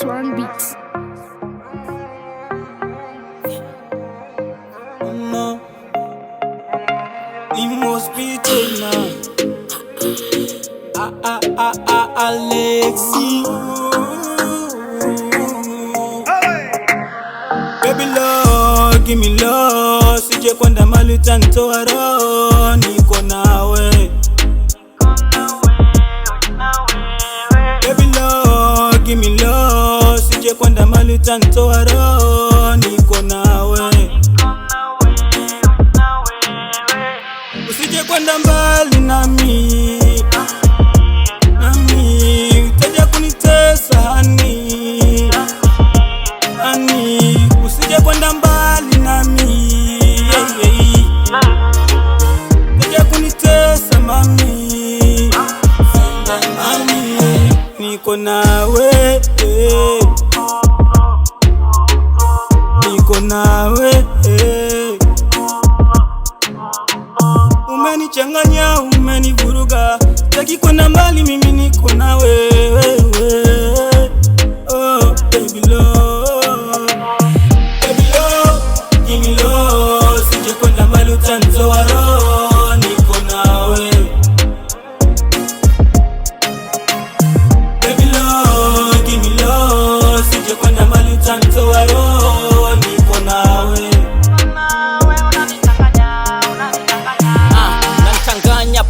Swan Beats. No, it must be now. Alexi. Baby love, give me love. Sije kwenda mali utanitoa roho. Niko nawe. Baby love, give me love. Sije kwenda mali utanitoa roho. Niko nawe. Usije kwenda mbali nami, utaja kunitesa hani, usije kwenda mbali nami, utaja kunitesa mami, niko nawe, niko nawe. Umenichanganya, umenivuruga, taki kwenda mbali, mimi niko na wewe. Oh baby love, baby love, give me love. Sije kwenda mbali utanitoa roho, niko nawe. Baby love, give me love. Sije kwenda mbali utanitoa roho, niko nawe.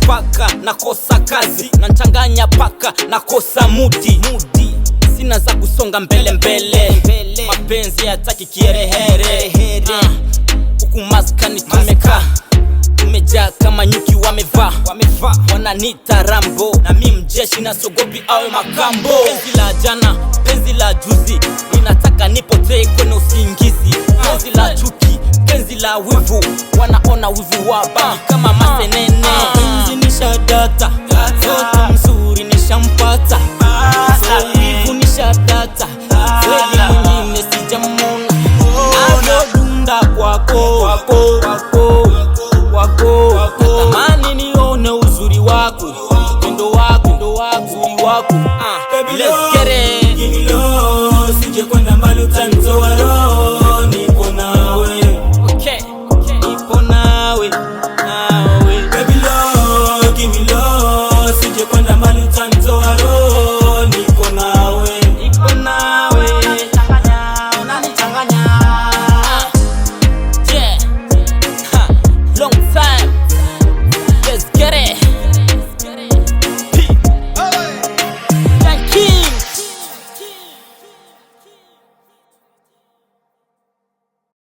Paka nakosa kazi, nanchanganya paka nakosa mudi. Sina za kusonga mbele. Mapenzi yataki kiherehere. Huku maskani tumejaa kama nyuki wamevaa. Wananita Rambo na mi mjeshi na sogopi awe makambo. Penzi la jana, penzi la juzi, ninataka nipotee kwenye usingizi. Penzi la chuki, penzi la wivu, wanaona wivu wabaki kama masenene. Penzi nishadata, mtoto mzuri nishampata. Wivu nishadata, kweli mwingine sijamona. Navyodunda kwako, natamani nione uzuri wako, upendo wako, uzuri wako. Let's get it.